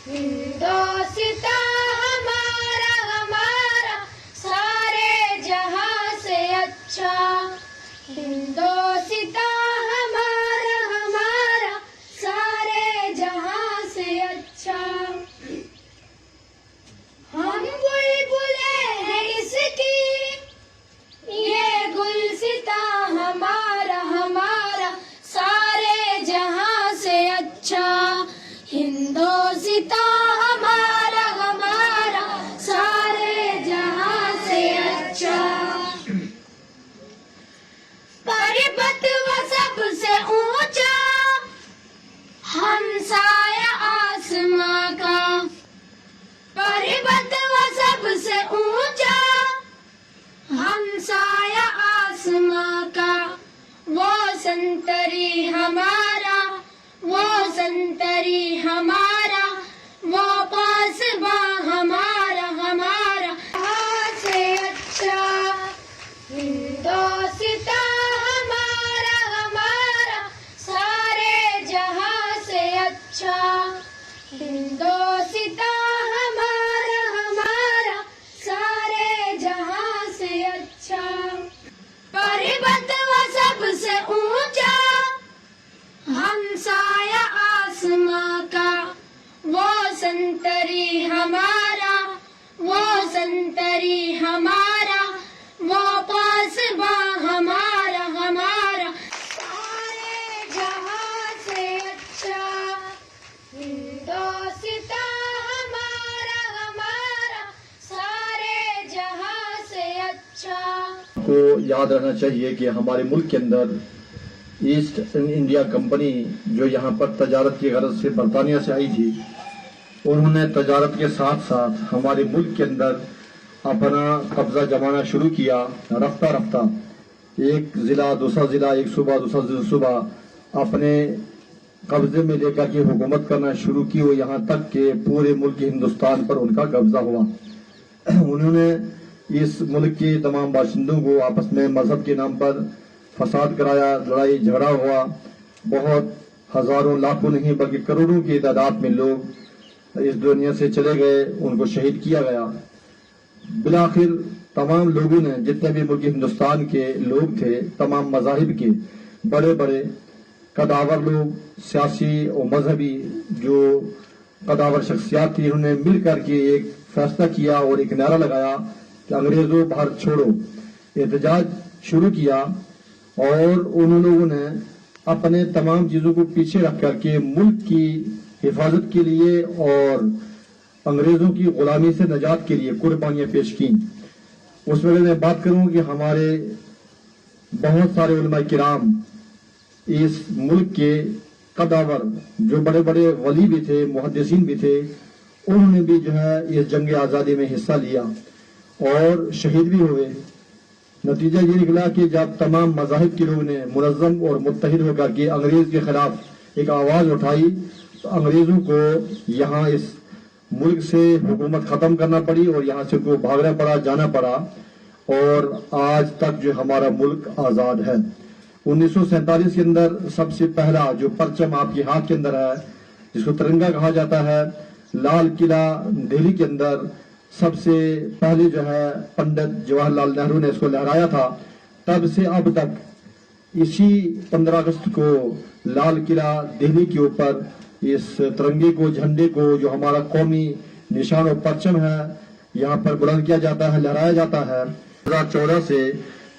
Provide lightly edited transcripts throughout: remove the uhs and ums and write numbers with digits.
हिंदोस्तां हमारा हमारा सारे जहां से अच्छा। हिंदोस्तां हमारा हमारा सारे जहां से अच्छा। हम बुलबुले हैं इसकी ये गुलसितां हमारा हमारा सारे जहां से अच्छा। हिंदोस्तां हमारा हमारा सारे जहां से अच्छा। पर्वत व सबसे ऊंचा हमसाया आसमां का। पर्वत व सबसे ऊंचा हमसाया आसमां का। वो संतरी हमारा वो संतरी हमारा वो पासबा हमारा हमारा जहां से अच्छा। हिंदोस्तां हमारा हमारा सारे जहां से अच्छा। हिंदोस्तां हमारा हमारा सारे जहां से अच्छा। पर्वत व सबसे ऊंचा हमसाया आसमां का। वो संतरी हमारा वो संतरी हमारा वो पासबा हमारा हमारा सारे जहां से अच्छा। हिंदोस्तां हमारा हमारा सारे जहां से अच्छा। को याद रहना चाहिए कि हमारे मुल्क के अंदर ईस्ट इंडिया कंपनी जो यहाँ पर तजारत की गरज से बरतानिया से आई थी, उन्होंने तजारत के साथ साथ हमारे मुल्क के अंदर अपना कब्जा जमाना शुरू किया। रफ्ता रफ्ता एक जिला दूसरा जिला, एक सूबा दूसरा सूबा अपने कब्जे में लेकर के हुकूमत करना शुरू की। वो यहाँ तक के पूरे मुल्क हिंदुस्तान पर उनका कब्जा हुआ। उन्होंने इस मुल्क के तमाम बाशिंदों को आपस में मजहब के नाम पर फसाद कराया, लड़ाई झगड़ा हुआ। बहुत हजारों लाखों नहीं बल्कि करोड़ों की तादाद में लोग इस दुनिया से चले गए, उनको शहीद किया गया। बिलाखिर तमाम लोगों ने, जितने भी मुल्क हिंदुस्तान के लोग थे, तमाम मजाहिब के बड़े बड़े कदावर लोग, सियासी और मजहबी जो कदावर शख्सियात थी, उन्होंने मिल करके एक फैसला किया और एक नारा लगाया कि अंग्रेजों भारत छोड़ो। एहतजाज शुरू किया और उन लोगों ने अपने तमाम चीजों को पीछे रख करके मुल्क की हिफाजत के लिए और अंग्रेजों की गुलामी से निजात के लिए कुर्बानियां पेश की। उस वक्त मैं बात करूं कि हमारे बहुत सारे उलमा किराम, इस मुल्क के कदावर जो बड़े बड़े वली भी थे, मुहद्दिसीन भी थे, उन्होंने भी जो है इस जंग आज़ादी में हिस्सा लिया और शहीद भी हुए। नतीजा ये निकला कि जब तमाम मज़ाहिब के लोगों ने मुनज़्ज़म और मुत्तहिद होकर के अंग्रेज के खिलाफ एक आवाज उठाई, तो अंग्रेजों को यहाँ इस मुल्क से हुकूमत खत्म करना पड़ी और यहाँ से उनको भागना पड़ा, जाना पड़ा। और आज तक जो हमारा मुल्क आजाद है। 1947 के अंदर सबसे पहला जो परचम आपके हाथ के अंदर है, जिसको तिरंगा कहा जाता है, लाल किला दिल्ली के अंदर सबसे पहले जो है पंडित जवाहरलाल नेहरू ने इसको लहराया था। तब से अब तक इसी 15 अगस्त को लाल किला दिल्ली के ऊपर इस तिरंगे को, झंडे को, जो हमारा कौमी निशान और परचम है, यहाँ पर बुलंद किया जाता है, लहराया जाता है। 2014 से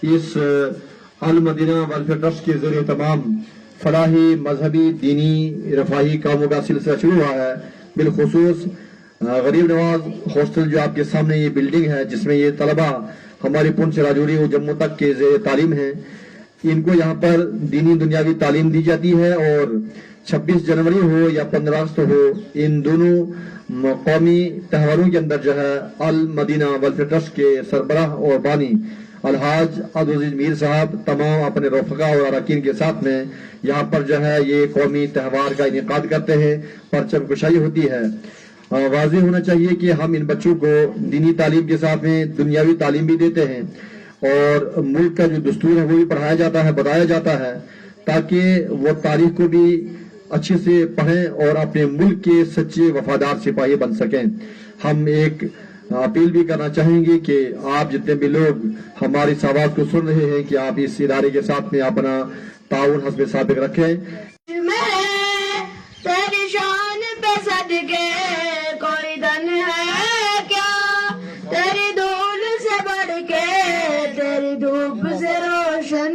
इस अल मदीना वेलफेयर ट्रस्ट के जरिए तमाम फलाही, मजहबी, दीनी, रफाही कामों का सिलसिला शुरू हुआ है। बिलखुसूस गरीब नवाज हॉस्टल जो आपके सामने ये बिल्डिंग है, जिसमें ये तलबा हमारे पुंछ, राजौरी और जम्मू तक के ज़ेर तालीम है, इनको यहाँ पर दीनी दुनियावी तालीम दी जाती है। और 26 जनवरी हो या 15 अगस्त हो, इन दोनों कौमी त्योहारों के अंदर जो है अल मदीना वेलफेयर ट्रस्ट के सरबराह और बानी अलहाज अब्दुल अजीज मीर साहब तमाम अपने रफका और अरकान के साथ में यहाँ पर जो है ये कौमी त्यौहार का इनेकाद करते हैं, परचम कुशाई होती है। वाज़ेह होना चाहिए कि हम इन बच्चों को दीनी तालीम के साथ में दुनियावी तालीम भी देते हैं और मुल्क का जो दस्तूर है वो भी पढ़ाया जाता है, बताया जाता है, ताकि वो तारीख को भी अच्छे से पढ़ें और अपने मुल्क के सच्चे वफादार सिपाही बन सकें। हम एक अपील भी करना चाहेंगे कि आप जितने भी लोग हमारी इस आवाज को सुन रहे हैं कि आप इस इदारे के साथ में अपना ताउन हस्बे साबिक रखें। तेरी शान पे सदके कोई धन है क्या, तेरी धूल से बढ़ के, तेरी धूप से रोशन,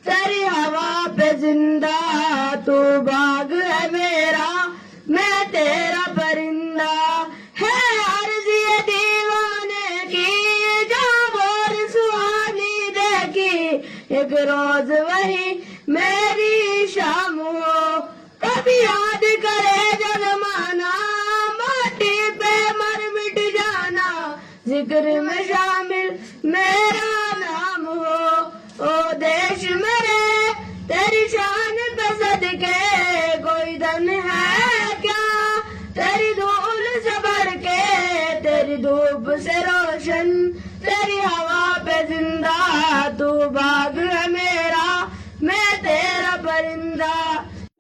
तेरी हवा पे जिंदा, तू बाग है मेरा, मैं तेरा परिंदा, है अर्ज़ी दीवाने की जो और सुहानी देखी, एक रोज वही मेरी शाम हो, कभी याद करे जमाना, माटी पे मर मिट जाना, जिक्र में शामिल मेरा नाम हो। ओ देश मेरे तेरी शान पे सदके कोई धन है क्या, तेरी धूल से बढ़ के, तेरी धूप से रोशन, तेरी हवा पे जिंदा, तू बाग है मेरा, मैं तेरा परिंदा।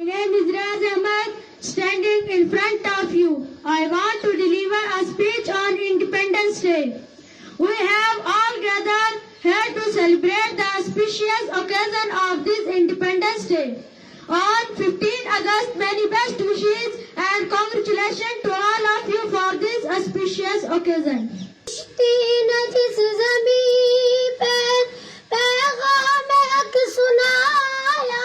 My name is Raz Ahmed, standing in front of you. I want to deliver a speech on Independence Day. We have all gathered here to celebrate the auspicious occasion of this Independence Day. On 15 August, many best wishes and congratulations to all of you for this auspicious occasion. जिस ज़मीं पे पैगाम हक सुनाया,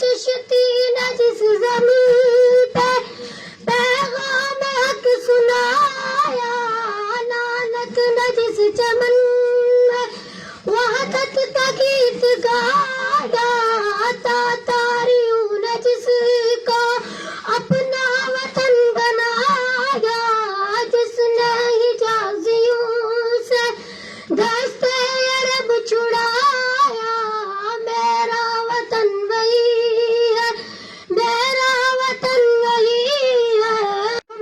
चिश्ती ने जिस ज़मीं पे पैगाम हक सुनाया, नानक ने जिस चमन में वहदत का गीत गाया, तातारियों ने जिसको अपना वतन बनाया, जिसने हिजाजियों से दस्ते अरब छुड़ाया, मेरा वतन वही है, मेरा वतन वही है।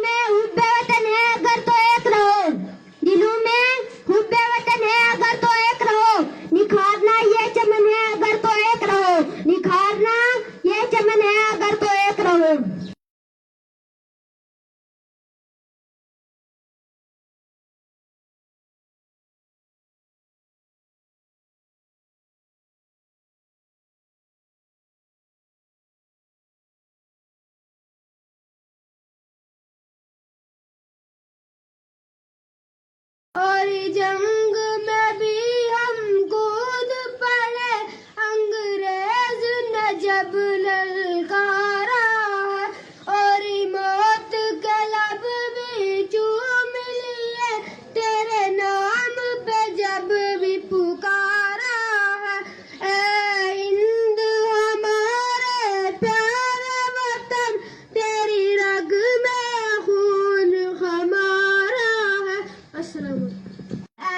में हुब्बे वतन है अगर तो एक रहो, दिलों में हुब्बे वतन है अगर तो एक रहो, निखारना ये चमन है अगर तो एक रहो, निखारना ये चमन है अगर तो एक रहो। और जंग में भी हम कूद पड़े, अंग्रेज ने जब ललकारा है, और मौत के लब भी चूम लिए, तेरे नाम पे जब भी पुकारा है। ऐ हिंद हमारे प्यारे वतन, तेरी रग में खून हमारा है। अस्सलाम।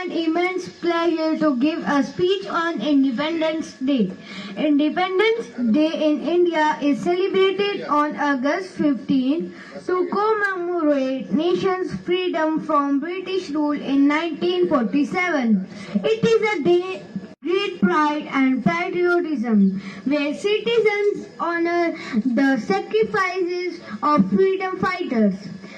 An immense pleasure to give a speech on Independence Day. Independence Day in India is celebrated on August 15 to commemorate nation's freedom from British rule in 1947. It is a day great pride and patriotism, where citizens honor the sacrifices of freedom fighters.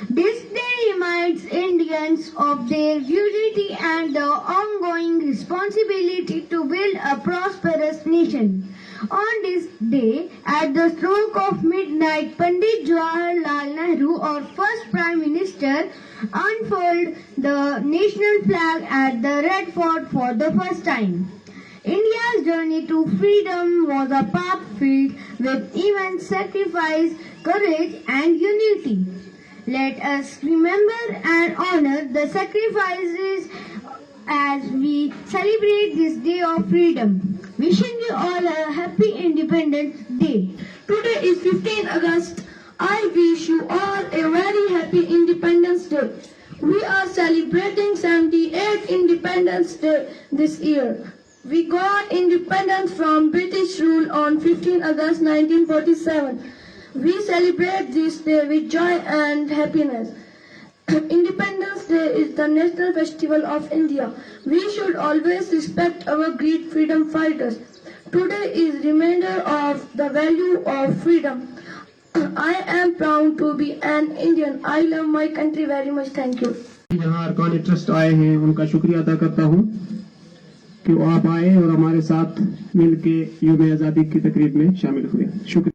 This day reminds Indians of their duty and the ongoing responsibility to build a prosperous nation. On this day, at the stroke of midnight, Pandit Jawaharlal Nehru, our first Prime Minister, unfurled the national flag at the Red Fort for the first time. India's journey to freedom was a path filled with immense sacrifice, courage and unity. Let us remember and honor the sacrifices as we celebrate this day of freedom. Wishing you all a happy Independence Day. Today is 15 August. I wish you all a very happy Independence Day. We are celebrating 78th Independence Day this year. We got independence from British rule on 15 August 1947. We celebrate this day with joy and happiness. Independence Day is the national festival of India. We should always respect our great freedom fighters. Today is reminder of the value of freedom. I am proud to be an Indian. I love my country very much. Thank you. यहाँ अरकान trust आए हैं उनका शुक्रिया अदा करता हूँ कि वो आप आए और हमारे साथ मिलके यूम आज़ादी की तकरीब में शामिल हुए। शुक्रिया।